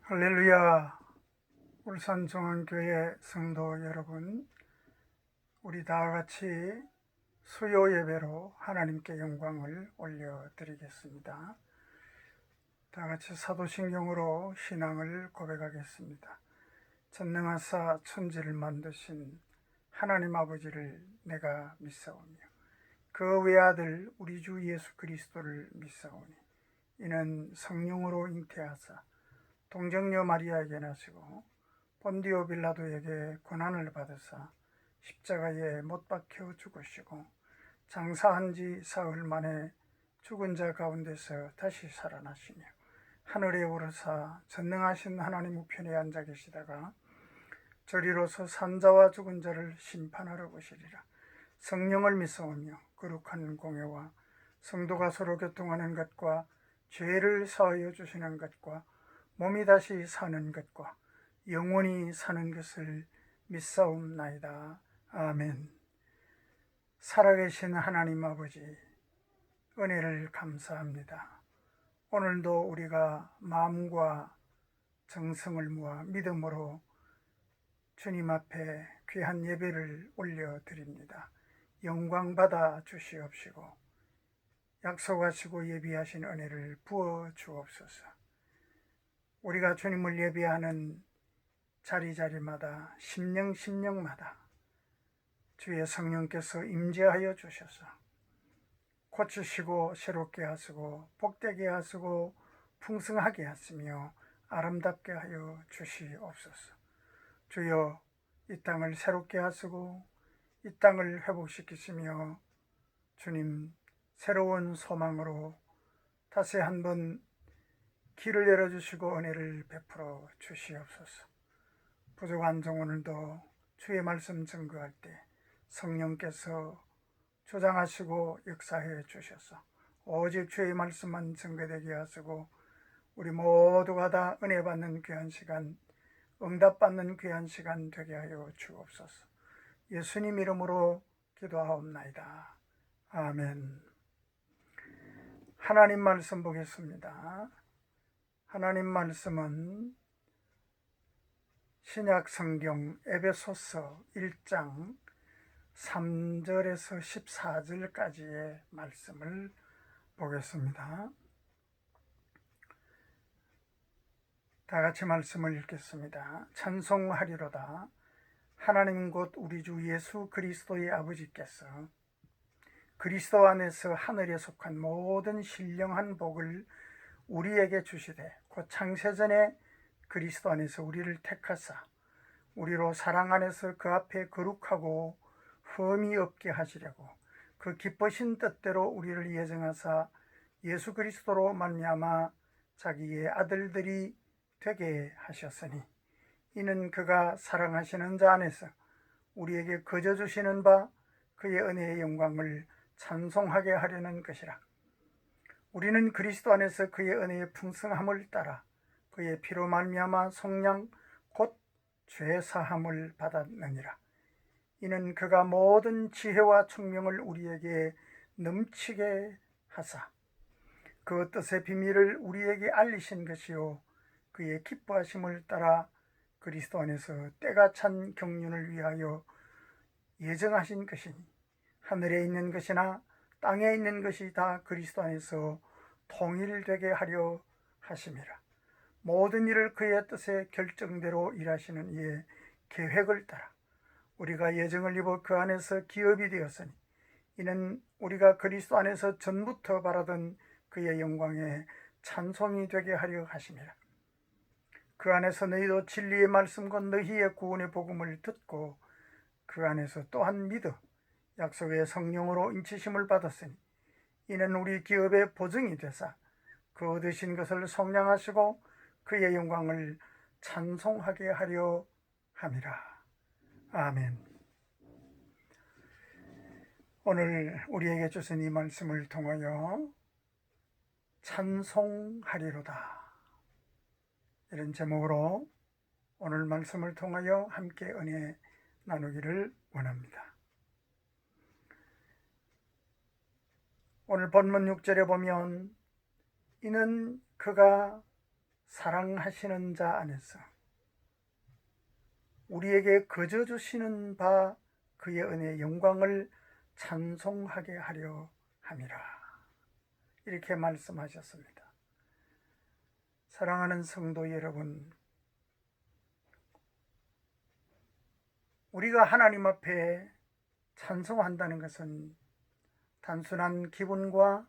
할렐루야. 울산중앙교회 성도 여러분, 우리 다 같이 수요 예배로 하나님께 영광을 올려드리겠습니다. 다 같이 사도신경으로 신앙을 고백하겠습니다. 전능하사 천지를 만드신 하나님 아버지를 내가 믿사오며 그 외아들 우리 주 예수 그리스도를 믿사오니 이는 성령으로 잉태하사 동정녀 마리아에게 나시고 본디오 빌라도에게 고난을 받으사 십자가에 못 박혀 죽으시고 장사한 지 사흘 만에 죽은 자 가운데서 다시 살아나시며 하늘에 오르사 전능하신 하나님 우편에 앉아 계시다가 저리로서 산자와 죽은 자를 심판하러 오시리라. 성령을 믿사오며 거룩한 공예와 성도가 서로 교통하는 것과 죄를 사하여 주시는 것과 몸이 다시 사는 것과 영원히 사는 것을 믿사옵나이다. 아멘. 살아계신 하나님 아버지, 은혜를 감사합니다. 오늘도 우리가 마음과 정성을 모아 믿음으로 주님 앞에 귀한 예배를 올려드립니다. 영광 받아 주시옵시고 약속하시고 예비하신 은혜를 부어 주옵소서. 우리가 주님을 예배하는 자리자리마다 심령마다 주의 성령께서 임재하여 주셔서 고치시고 새롭게 하시고 복되게 하시고 풍성하게 하시며 아름답게 하여 주시옵소서. 주여, 이 땅을 새롭게 하시고 이 땅을 회복시키시며 주님 새로운 소망으로 다시 한번 길을 열어주시고 은혜를 베풀어 주시옵소서. 부족한 정오늘도 주의 말씀 증거할 때 성령께서 주장하시고 역사해 주셔서 오직 주의 말씀만 증거되게 하시고 우리 모두가 다 은혜 받는 귀한 시간, 응답받는 귀한 시간 되게 하여 주옵소서. 예수님 이름으로 기도하옵나이다. 아멘. 하나님 말씀 보겠습니다. 하나님 말씀은 신약 성경 에베소서 1장 3절에서 14절까지의 말씀을 보겠습니다. 다 같이 말씀을 읽겠습니다. 찬송하리로다. 하나님 곧 우리 주 예수 그리스도의 아버지께서 그리스도 안에서 하늘에 속한 모든 신령한 복을 우리에게 주시되 곧 창세전에 그리스도 안에서 우리를 택하사 우리로 사랑 안에서 그 앞에 거룩하고 흠이 없게 하시려고 그 기쁘신 뜻대로 우리를 예정하사 예수 그리스도로 말미암아 자기의 아들들이 되게 하셨으니 이는 그가 사랑하시는 자 안에서 우리에게 거저 주시는 바 그의 은혜의 영광을 찬송하게 하려는 것이라. 우리는 그리스도 안에서 그의 은혜의 풍성함을 따라 그의 피로 말미암아 속량 곧 죄사함을 받았느니라. 이는 그가 모든 지혜와 총명을 우리에게 넘치게 하사 그 뜻의 비밀을 우리에게 알리신 것이요 그의 기뻐하심을 따라 그리스도 안에서 때가 찬 경륜을 위하여 예정하신 것이니 하늘에 있는 것이나 땅에 있는 것이 다 그리스도 안에서 통일되게 하려 하심이라. 모든 일을 그의 뜻의 결정대로 일하시는 이의 계획을 따라 우리가 예정을 입어 그 안에서 기업이 되었으니 이는 우리가 그리스도 안에서 전부터 바라던 그의 영광에 찬송이 되게 하려 하심이라. 그 안에서 너희도 진리의 말씀과 너희의 구원의 복음을 듣고 그 안에서 또한 믿어 약속의 성령으로 인치심을 받았으니 이는 우리 기업의 보증이 되사 그 얻으신 것을 속량하시고 그의 영광을 찬송하게 하려 함이라. 아멘. 오늘 우리에게 주신 이 말씀을 통하여 찬송하리로다 이런 제목으로 오늘 말씀을 통하여 함께 은혜 나누기를 원합니다. 오늘 본문 6절에 보면 이는 그가 사랑하시는 자 안에서 우리에게 거저 주시는 바 그의 은혜의 영광을 찬송하게 하려 함이라. 이렇게 말씀하셨습니다. 사랑하는 성도 여러분, 우리가 하나님 앞에 찬송한다는 것은 단순한 기분과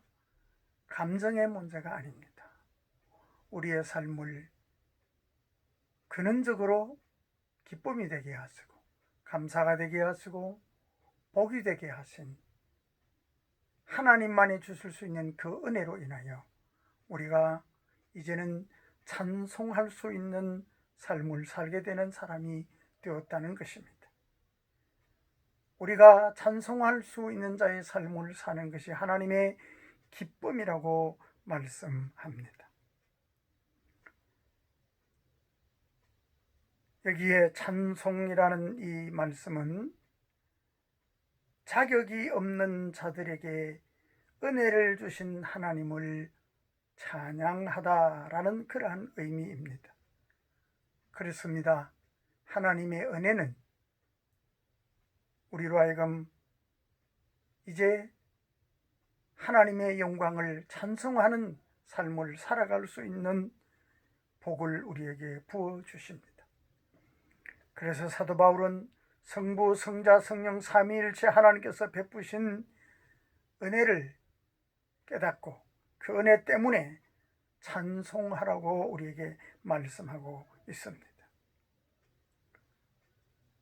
감정의 문제가 아닙니다. 우리의 삶을 근원적으로 기쁨이 되게 하시고 감사가 되게 하시고 복이 되게 하신 하나님만이 주실 수 있는 그 은혜로 인하여 우리가 이제는 찬송할 수 있는 삶을 살게 되는 사람이 되었다는 것입니다. 우리가 찬송할 수 있는 자의 삶을 사는 것이 하나님의 기쁨이라고 말씀합니다. 여기에 찬송이라는 이 말씀은 자격이 없는 자들에게 은혜를 주신 하나님을 찬양하다라는 그러한 의미입니다. 그렇습니다. 하나님의 은혜는 우리로 하여금 이제 하나님의 영광을 찬송하는 삶을 살아갈 수 있는 복을 우리에게 부어주십니다. 그래서 사도 바울은 성부, 성자, 성령 삼위일체 하나님께서 베푸신 은혜를 깨닫고 그 은혜 때문에 찬송하라고 우리에게 말씀하고 있습니다.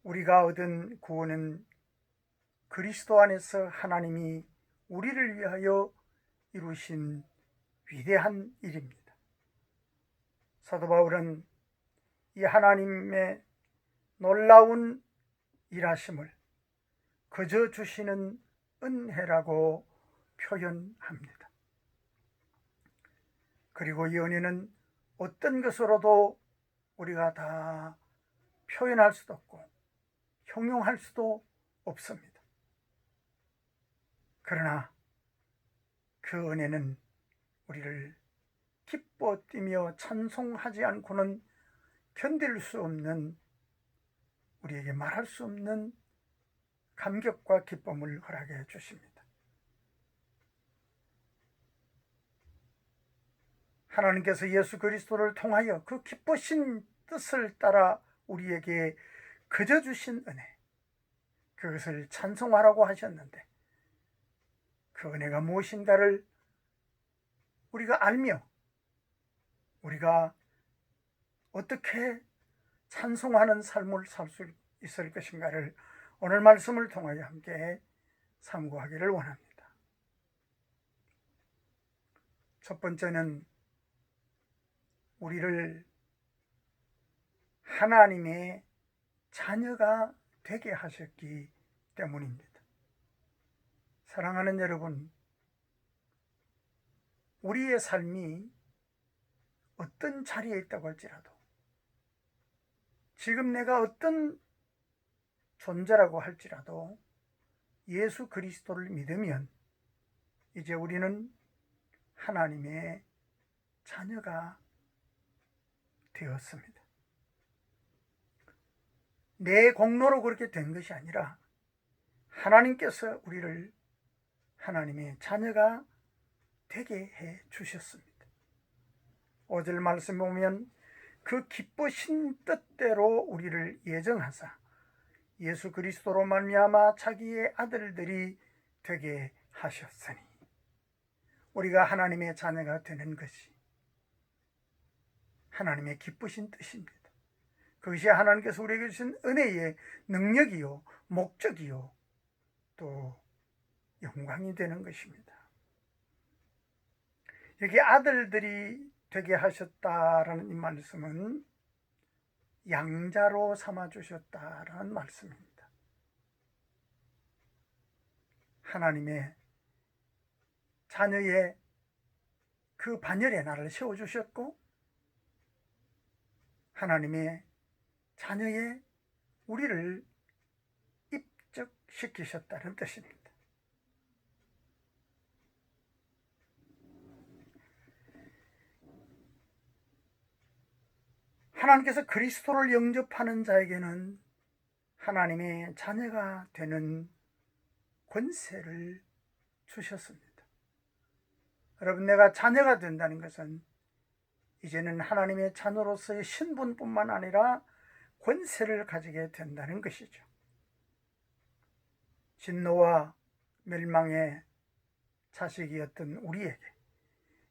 우리가 얻은 구원은 그리스도 안에서 하나님이 우리를 위하여 이루신 위대한 일입니다. 사도 바울은 이 하나님의 놀라운 일하심을 그저 주시는 은혜라고 표현합니다. 그리고 이 은혜는 어떤 것으로도 우리가 다 표현할 수도 없고 형용할 수도 없습니다. 그러나 그 은혜는 우리를 기뻐 뛰며 찬송하지 않고는 견딜 수 없는, 우리에게 말할 수 없는 감격과 기쁨을 허락해 주십니다. 하나님께서 예수 그리스도를 통하여 그 기쁘신 뜻을 따라 우리에게 그저 주신 은혜, 그것을 찬송하라고 하셨는데 그 은혜가 무엇인가를 우리가 알며 우리가 어떻게 찬송하는 삶을 살 수 있을 것인가를 오늘 말씀을 통하여 함께 참고하기를 원합니다. 첫 번째는 우리를 하나님의 자녀가 되게 하셨기 때문입니다. 사랑하는 여러분, 우리의 삶이 어떤 자리에 있다고 할지라도, 지금 내가 어떤 존재라고 할지라도 예수 그리스도를 믿으면 이제 우리는 하나님의 자녀가 되었습니다. 내 공로로 그렇게 된 것이 아니라 하나님께서 우리를 하나님의 자녀가 되게 해 주셨습니다. 5절 말씀 보면 그 기쁘신 뜻대로 우리를 예정하사 예수 그리스도로 말미암아 자기의 아들들이 되게 하셨으니, 우리가 하나님의 자녀가 되는 것이 하나님의 기쁘신 뜻입니다. 그것이 하나님께서 우리에게 주신 은혜의 능력이요 목적이요 또 영광이 되는 것입니다. 여기 아들들이 되게 하셨다라는 이 말씀은 양자로 삼아주셨다라는 말씀입니다. 하나님의 자녀의 그 반열에 나를 세워주셨고 하나님의 자녀의 우리를 입적시키셨다는 뜻입니다. 하나님께서 그리스도를 영접하는 자에게는 하나님의 자녀가 되는 권세를 주셨습니다. 여러분, 내가 자녀가 된다는 것은 이제는 하나님의 자녀로서의 신분뿐만 아니라 권세를 가지게 된다는 것이죠. 진노와 멸망의 자식이었던 우리에게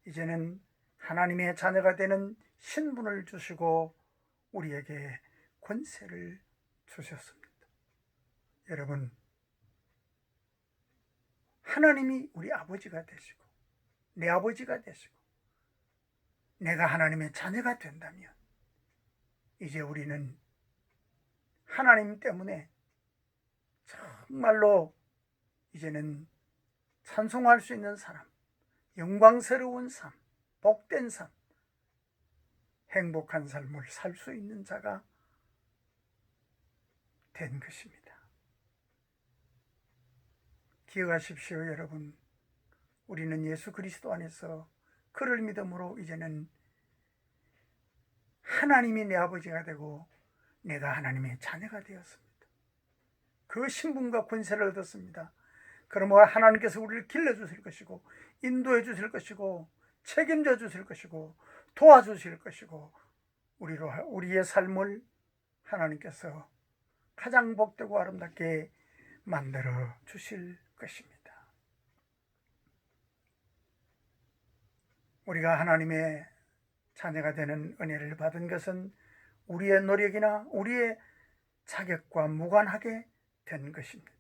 이제는 하나님의 자녀가 되는 신분을 주시고 우리에게 권세를 주셨습니다. 여러분, 하나님이 우리 아버지가 되시고 내 아버지가 되시고 내가 하나님의 자녀가 된다면 이제 우리는 하나님 때문에 정말로 이제는 찬송할 수 있는 사람, 영광스러운 삶, 복된 삶, 행복한 삶을 살 수 있는 자가 된 것입니다. 기억하십시오, 여러분. 우리는 예수 그리스도 안에서 그를 믿음으로 이제는 하나님이 내 아버지가 되고 내가 하나님의 자녀가 되었습니다. 그 신분과 권세를 얻었습니다. 그러므로 하나님께서 우리를 길러주실 것이고 인도해 주실 것이고 책임져 주실 것이고 도와주실 것이고 우리의 삶을 하나님께서 가장 복되고 아름답게 만들어 주실 것입니다. 우리가 하나님의 자녀가 되는 은혜를 받은 것은 우리의 노력이나 우리의 자격과 무관하게 된 것입니다.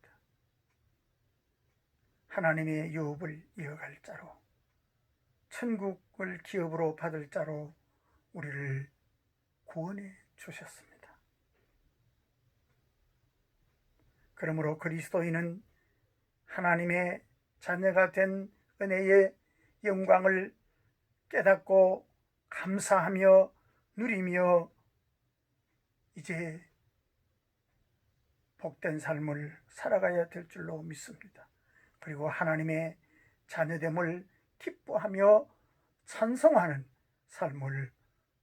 하나님의 유업을 이어갈 자로, 천국을 기업으로 받을 자로 우리를 구원해 주셨습니다. 그러므로 그리스도인은 하나님의 자녀가 된 은혜의 영광을 깨닫고 감사하며 누리며 이제 복된 삶을 살아가야 될 줄로 믿습니다. 그리고 하나님의 자녀됨을 기뻐하며 찬송하는 삶을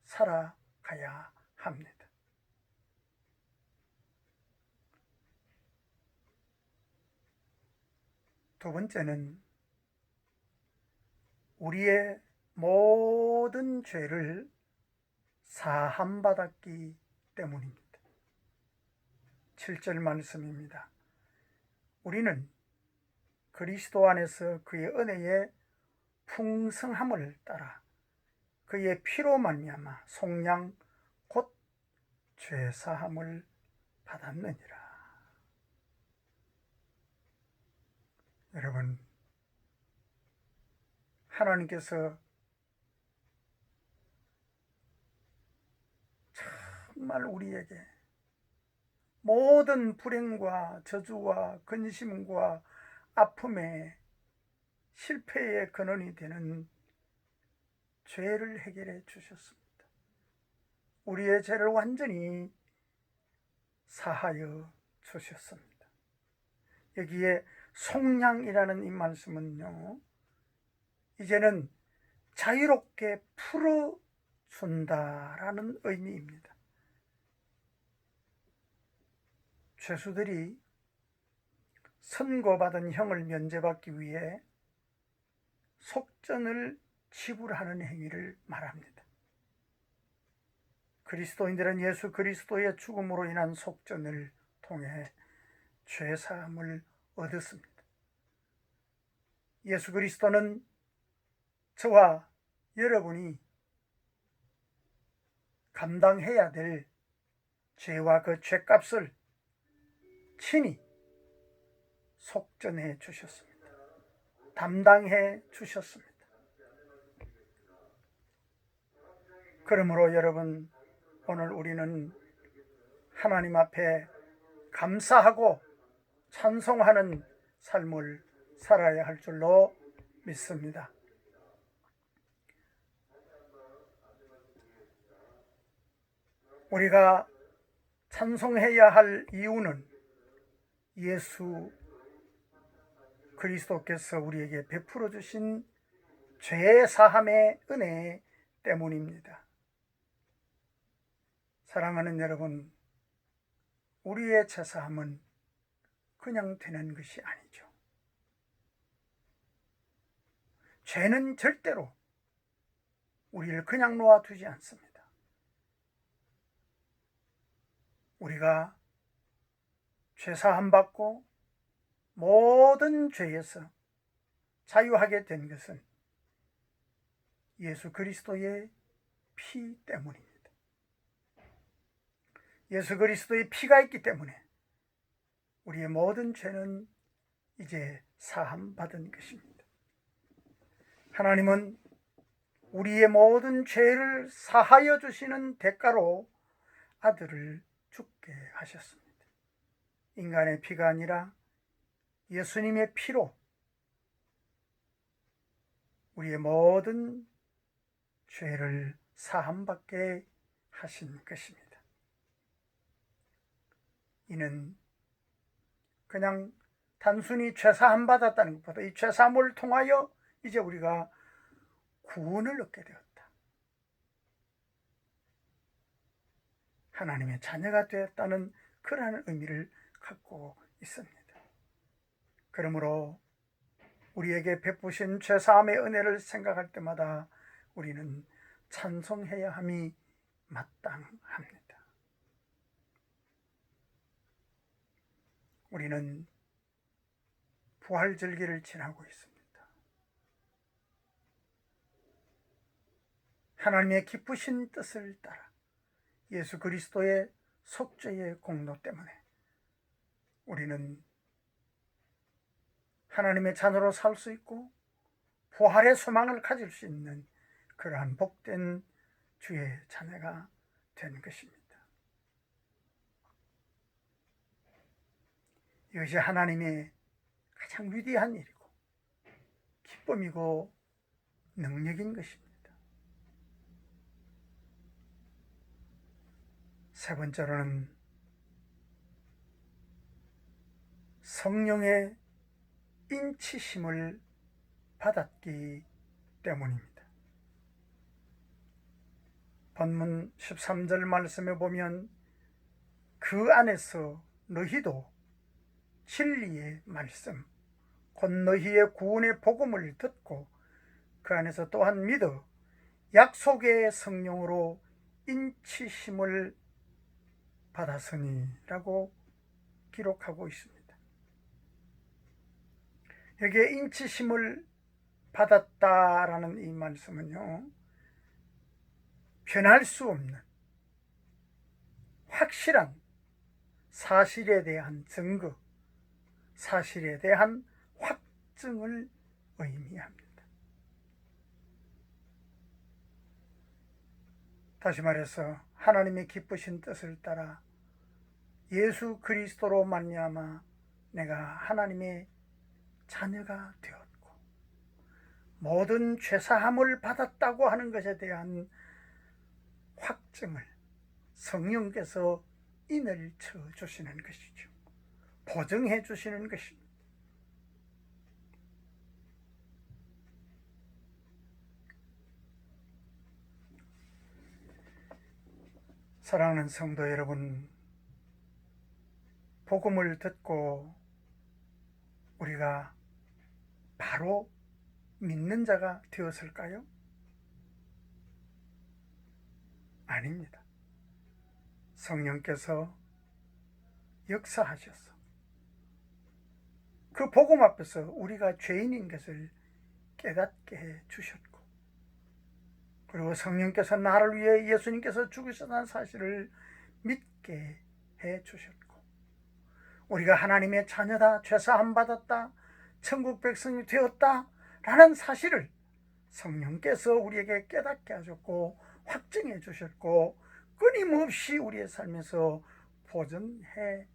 살아가야 합니다. 두 번째는 우리의 모든 죄를 사함받았기 때문입니다. 7절 말씀입니다. 우리는 그리스도 안에서 그의 은혜의 풍성함을 따라 그의 피로 말미암아 속량 곧 죄사함을 받았느니라. 여러분, 하나님께서 정말 우리에게 모든 불행과 저주와 근심과 아픔의 실패의 근원이 되는 죄를 해결해 주셨습니다. 우리의 죄를 완전히 사하여 주셨습니다. 여기에 속량이라는 이 말씀은요, 이제는 자유롭게 풀어준다라는 의미입니다. 죄수들이 선고받은 형을 면제받기 위해 속전을 지불하는 행위를 말합니다. 그리스도인들은 예수 그리스도의 죽음으로 인한 속전을 통해 죄사함을 얻었습니다. 예수 그리스도는 저와 여러분이 감당해야 될 죄와 그 죄값을 친히 속전해 주셨습니다. 담당해 주셨습니다. 그러므로 여러분, 오늘 우리는 하나님 앞에 감사하고 찬송하는 삶을 살아야 할 줄로 믿습니다. 우리가 찬송해야 할 이유는 예수 그리스도께서 우리에게 베풀어 주신 죄 사함의 은혜 때문입니다. 사랑하는 여러분, 우리의 죄사함은 그냥 되는 것이 아니죠. 죄는 절대로 우리를 그냥 놓아두지 않습니다. 우리가 죄사함 받고 모든 죄에서 자유하게 된 것은 예수 그리스도의 피 때문입니다. 예수 그리스도의 피가 있기 때문에 우리의 모든 죄는 이제 사함 받은 것입니다. 하나님은 우리의 모든 죄를 사하여 주시는 대가로 아들을 죽게 하셨습니다. 인간의 피가 아니라 예수님의 피로 우리의 모든 죄를 사함받게 하신 것입니다. 이는 그냥 단순히 죄사함 받았다는 것보다 이 죄사함을 통하여 이제 우리가 구원을 얻게 되었다, 하나님의 자녀가 되었다는 그러한 의미를 갖고 있습니다. 그러므로 우리에게 베푸신 죄사함의 은혜를 생각할 때마다 우리는 찬송해야 함이 마땅합니다. 우리는 부활절기를 지나고 있습니다. 하나님의 기쁘신 뜻을 따라 예수 그리스도의 속죄의 공로 때문에 우리는 하나님의 자녀로 살 수 있고 부활의 소망을 가질 수 있는 그러한 복된 주의 자녀가 된 것입니다. 이것이 하나님의 가장 위대한 일이고 기쁨이고 능력인 것입니다. 세 번째로는 성령의 인치심을 받았기 때문입니다. 본문 13절 말씀에 보면 그 안에서 너희도 진리의 말씀 곧 너희의 구원의 복음을 듣고 그 안에서 또한 믿어 약속의 성령으로 인치심을 받았으니 라고 기록하고 있습니다. 여기에 인치심을 받았다라는 이 말씀은요, 변할 수 없는 확실한 사실에 대한 증거, 사실에 대한 확증을 의미합니다. 다시 말해서 하나님의 기쁘신 뜻을 따라 예수 그리스도로 말미암아 내가 하나님의 자녀가 되었고 모든 죄사함을 받았다고 하는 것에 대한 확증을 성령께서 인을 쳐 주시는 것이죠. 보증해 주시는 것입니다. 사랑하는 성도 여러분, 복음을 듣고 우리가 바로 믿는 자가 되었을까요? 아닙니다. 성령께서 역사하셔서 그 복음 앞에서 우리가 죄인인 것을 깨닫게 해 주셨고, 그리고 성령께서 나를 위해 예수님께서 죽으셨다는 사실을 믿게 해 주셨고, 우리가 하나님의 자녀다, 죄사함 받았다, 천국 백성이 되었다 라는 사실을 성령께서 우리에게 깨닫게 하셨고 확증해 주셨고 끊임없이 우리의 삶에서 보증해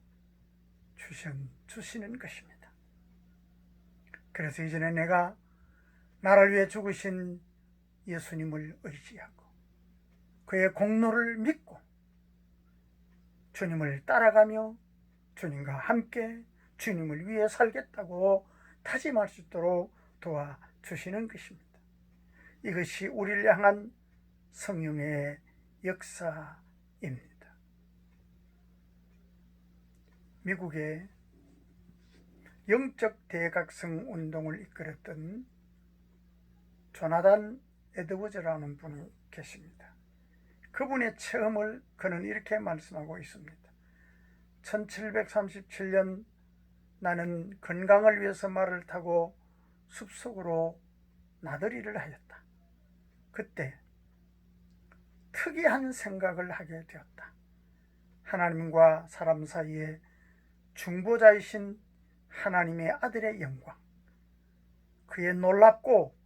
주시는 것입니다. 그래서 이전에 내가 나를 위해 죽으신 예수님을 의지하고 그의 공로를 믿고 주님을 따라가며 주님과 함께 주님을 위해 살겠다고 다짐할 수 있도록 도와주시는 것입니다. 이것이 우리를 향한 성령의 역사입니다. 미국의 영적 대각성 운동을 이끌었던 조나단 에드워즈라는 분이 계십니다. 그분의 체험을 그는 이렇게 말씀하고 있습니다. 1737년 나는 건강을 위해서 말을 타고 숲속으로 나들이를 하였다. 그때 특이한 생각을 하게 되었다. 하나님과 사람 사이에 중보자이신 하나님의 아들의 영광, 그의 놀랍고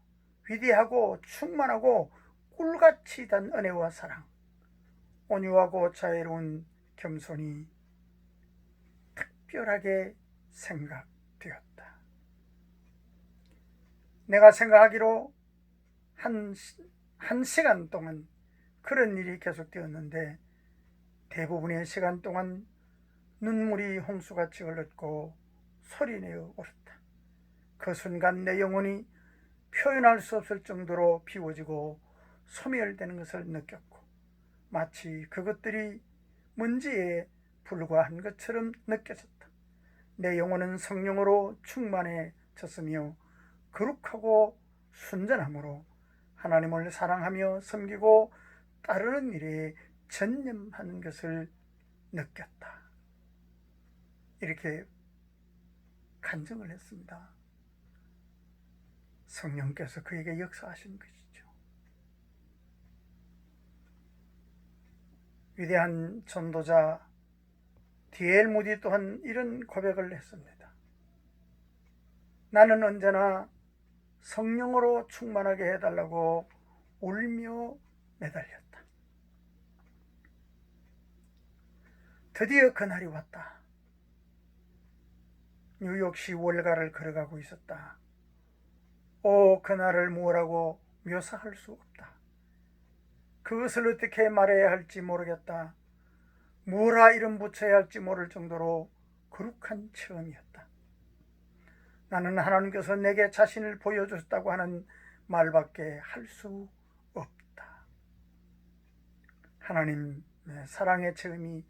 위대하고 충만하고 꿀같이 단 은혜와 사랑, 온유하고 자애로운 겸손이 특별하게 생각되었다. 내가 생각하기로 한 시간 동안 그런 일이 계속되었는데 대부분의 시간 동안 눈물이 홍수같이 흘렀고 소리내어 울었다. 그 순간 내 영혼이 표현할 수 없을 정도로 비워지고 소멸되는 것을 느꼈고 마치 그것들이 먼지에 불과한 것처럼 느껴졌다. 내 영혼은 성령으로 충만해졌으며 거룩하고 순전함으로 하나님을 사랑하며 섬기고 따르는 일에 전념하는 것을 느꼈다. 이렇게 간증을 했습니다. 성령께서 그에게 역사하신 것이죠. 위대한 전도자 D.L. 무디 또한 이런 고백을 했습니다. 나는 언제나 성령으로 충만하게 해달라고 울며 매달렸다. 드디어 그날이 왔다. 뉴욕시 월가를 걸어가고 있었다. 그날을 뭐라고 묘사할 수 없다. 그것을 어떻게 말해야 할지 모르겠다. 뭐라 이름 붙여야 할지 모를 정도로 거룩한 체험이었다. 나는 하나님께서 내게 자신을 보여주셨다고 하는 말밖에 할 수 없다. 하나님의 사랑의 체험이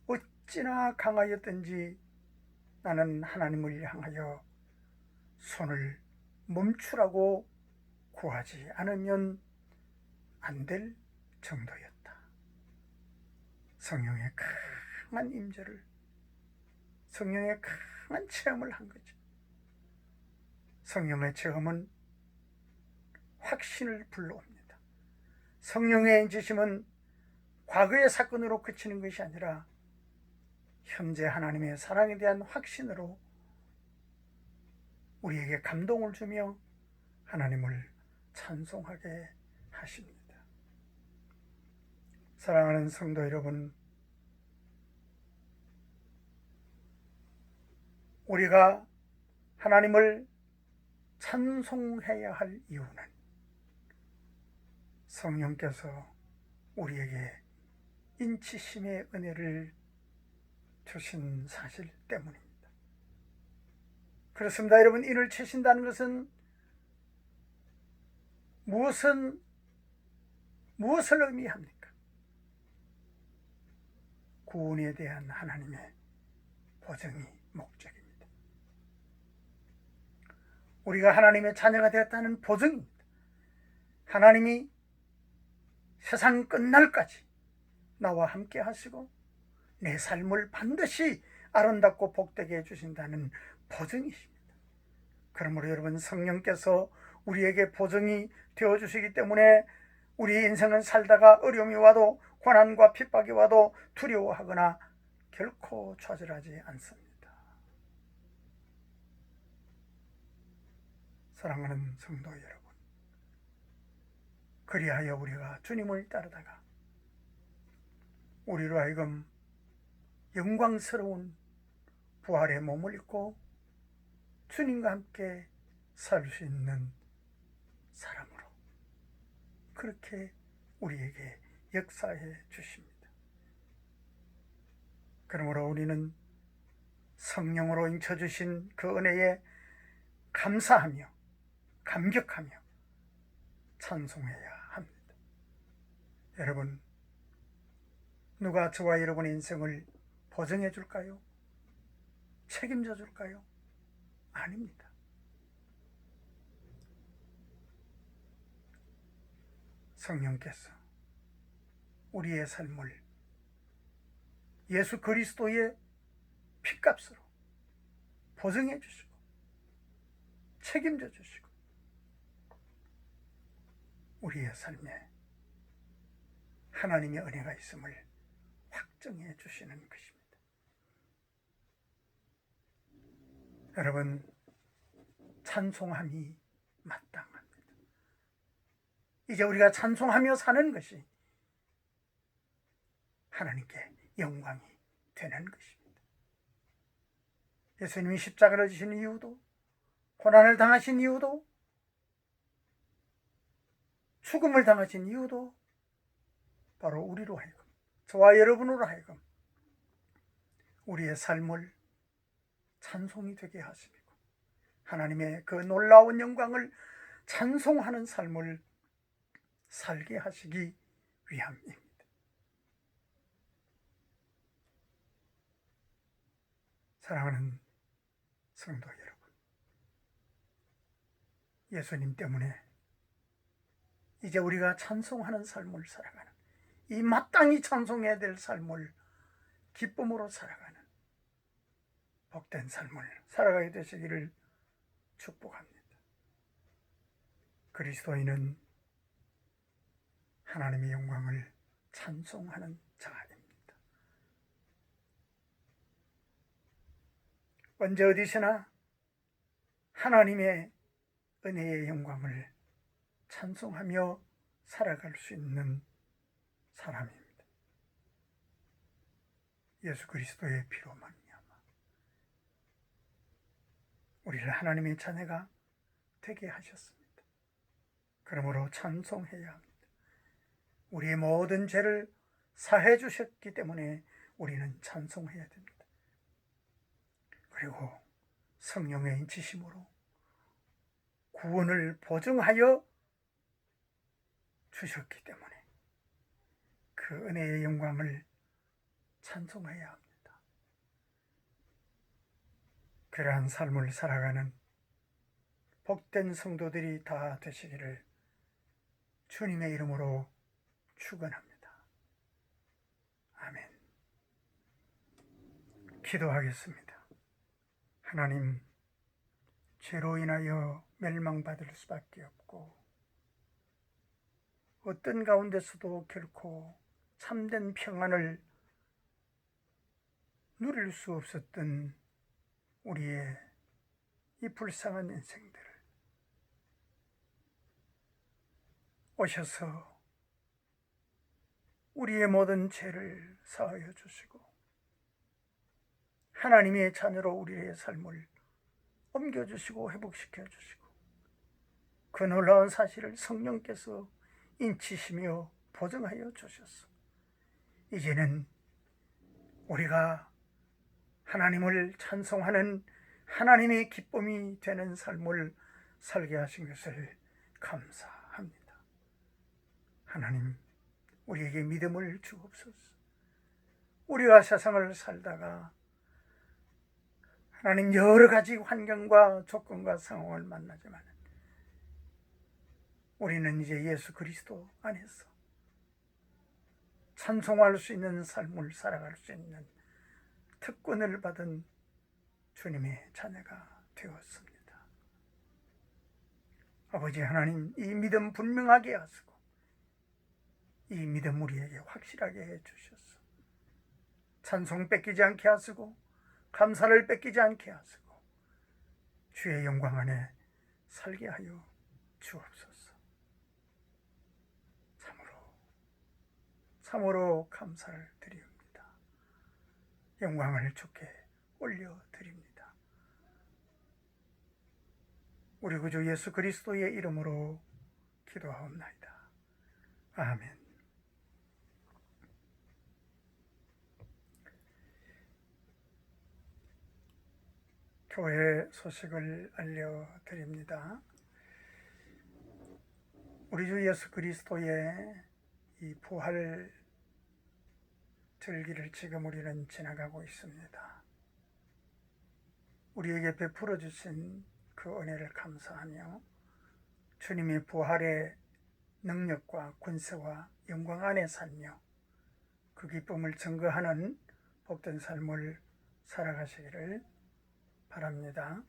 어찌나 강하였던지 나는 하나님을 향하여 손을 멈추라고 구하지 않으면 안 될 정도였다. 성령의 강한 임재를, 성령의 강한 체험을 한 거죠. 성령의 체험은 확신을 불러옵니다. 성령의 인지심은 과거의 사건으로 그치는 것이 아니라 현재 하나님의 사랑에 대한 확신으로 우리에게 감동을 주며 하나님을 찬송하게 하십니다. 사랑하는 성도 여러분, 우리가 하나님을 찬송해야 할 이유는 성령께서 우리에게 인치심의 은혜를 주신 사실 때문입니다. 그렇습니다. 여러분, 인을 치신다는 것은 무엇을 의미합니까? 구원에 대한 하나님의 보증이 목적입니다. 우리가 하나님의 자녀가 되었다는 보증입니다. 하나님이 세상 끝날까지 나와 함께 하시고 내 삶을 반드시 아름답고 복되게 해주신다는 보증이십니다. 그러므로 여러분, 성령께서 우리에게 보증이 되어주시기 때문에 우리 인생은 살다가 어려움이 와도 고난과 핍박이 와도 두려워하거나 결코 좌절하지 않습니다. 사랑하는 성도 여러분, 그리하여 우리가 주님을 따르다가 우리로 하여금 영광스러운 부활의 몸을 입고 주님과 함께 살 수 있는 사람으로 그렇게 우리에게 역사해 주십니다. 그러므로 우리는 성령으로 인쳐주신 그 은혜에 감사하며 감격하며 찬송해야 합니다. 여러분, 누가 저와 여러분의 인생을 보증해 줄까요? 책임져 줄까요? 아닙니다. 성령께서 우리의 삶을 예수 그리스도의 피값으로 보증해 주시고 책임져 주시고 우리의 삶에 하나님의 은혜가 있음을 확증해 주시는 것입니다. 여러분, 찬송함이 마땅합니다. 이제 우리가 찬송하며 사는 것이 하나님께 영광이 되는 것입니다. 예수님이 십자가를 지신 이유도, 고난을 당하신 이유도, 죽음을 당하신 이유도 바로 우리로 하여금, 저와 여러분으로 하여금 우리의 삶을 찬송이 되게 하시고 하나님의 그 놀라운 영광을 찬송하는 삶을 살게 하시기 위함입니다. 사랑하는 성도 여러분, 예수님 때문에 이제 우리가 찬송하는 삶을 살아가는, 이 마땅히 찬송해야 될 삶을 기쁨으로 살아가는 복된 삶을 살아가게 되시기를 축복합니다. 그리스도인은 하나님의 영광을 찬송하는 자입니다. 언제 어디서나 하나님의 은혜의 영광을 찬송하며 살아갈 수 있는 사람입니다. 예수 그리스도의 피로 말미암아 우리를 하나님의 자녀가 되게 하셨습니다. 그러므로 찬송해야 합니다. 우리의 모든 죄를 사해 주셨기 때문에 우리는 찬송해야 됩니다. 그리고 성령의 인치심으로 구원을 보증하여 주셨기 때문에 그 은혜의 영광을 찬송해야 합니다. 그러한 삶을 살아가는 복된 성도들이 다 되시기를 주님의 이름으로 축원합니다. 아멘. 기도하겠습니다. 하나님, 죄로 인하여 멸망받을 수밖에 없고 어떤 가운데서도 결코 참된 평안을 누릴 수 없었던 우리의 이 불쌍한 인생들을 오셔서 우리의 모든 죄를 사하여 주시고 하나님의 자녀로 우리의 삶을 옮겨주시고 회복시켜 주시고 그 놀라운 사실을 성령께서 인치시며 보증하여 주셨소. 이제는 우리가 하나님을 찬송하는 하나님의 기쁨이 되는 삶을 살게 하신 것을 감사합니다. 하나님, 우리에게 믿음을 주옵소서. 우리가 세상을 살다가 하나님 여러 가지 환경과 조건과 상황을 만나지만 우리는 이제 예수 그리스도 안에서 찬송할 수 있는 삶을 살아갈 수 있는 특권을 받은 주님의 자녀가 되었습니다. 아버지 하나님, 이 믿음 분명하게 하시고 이 믿음 우리에게 확실하게 해주셔서 찬송 뺏기지 않게 하시고 감사를 뺏기지 않게 하시고 주의 영광 안에 살게 하여 주옵소서. 참으로 감사를 드립니다. 영광을 주께 올려드립니다. 우리 구주 예수 그리스도의 이름으로 기도하옵나이다. 아멘. 교회 소식을 알려드립니다. 우리 주 예수 그리스도의 이 부활 절기를 지금 우리는 지나가고 있습니다. 우리에게 베풀어 주신 그 은혜를 감사하며 주님의 부활의 능력과 권세와 영광 안에 살며 그 기쁨을 증거하는 복된 삶을 살아가시기를 바랍니다.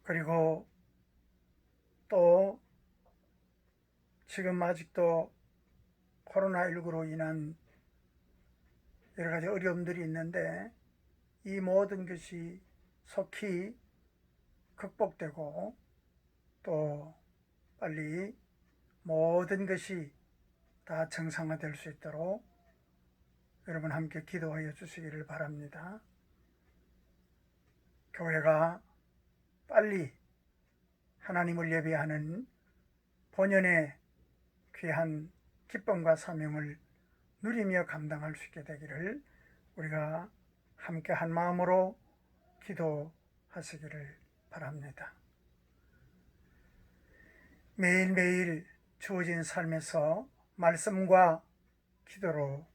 그리고 또 지금 아직도 코로나19로 인한 여러 가지 어려움들이 있는데 이 모든 것이 속히 극복되고 또 빨리 모든 것이 다 정상화될 수 있도록 여러분 함께 기도하여 주시기를 바랍니다. 교회가 빨리 하나님을 예배하는 본연의 귀한 기쁨과 사명을 누리며 감당할 수 있게 되기를 우리가 함께 한 마음으로 기도하시기를 바랍니다. 매일매일 주어진 삶에서 말씀과 기도로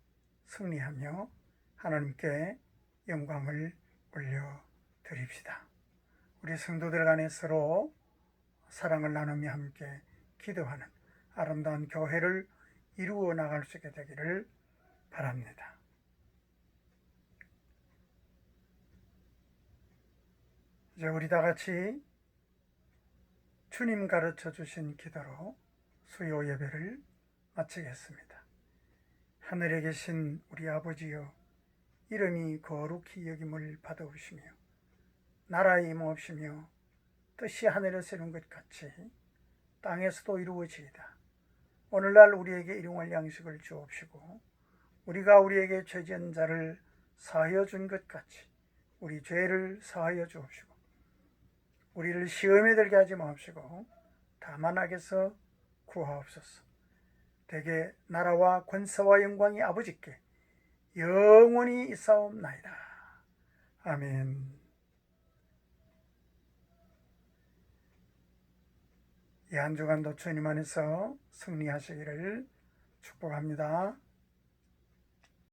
승리하며 하나님께 영광을 올려드립시다. 우리 성도들 간에 서로 사랑을 나누며 함께 기도하는 아름다운 교회를 이루어 나갈 수 있게 되기를 바랍니다. 이제 우리 다 같이 주님 가르쳐 주신 기도로 수요 예배를 마치겠습니다. 하늘에 계신 우리 아버지여, 이름이 거룩히 여김을 받아오시며 나라의 임하옵시며 뜻이 하늘에서 이룬 것 같이 땅에서도 이루어지이다. 오늘날 우리에게 일용할 양식을 주옵시고 우리가 우리에게 죄지은 자를 사하여 준 것 같이 우리 죄를 사하여 주옵시고 우리를 시험에 들게 하지 마옵시고 다만 악에서 구하옵소서. 대개 나라와 권세와 영광이 아버지께 영원히 있사옵나이다. 아멘. 이 한 주간도 주님 안에서 승리하시기를 축복합니다.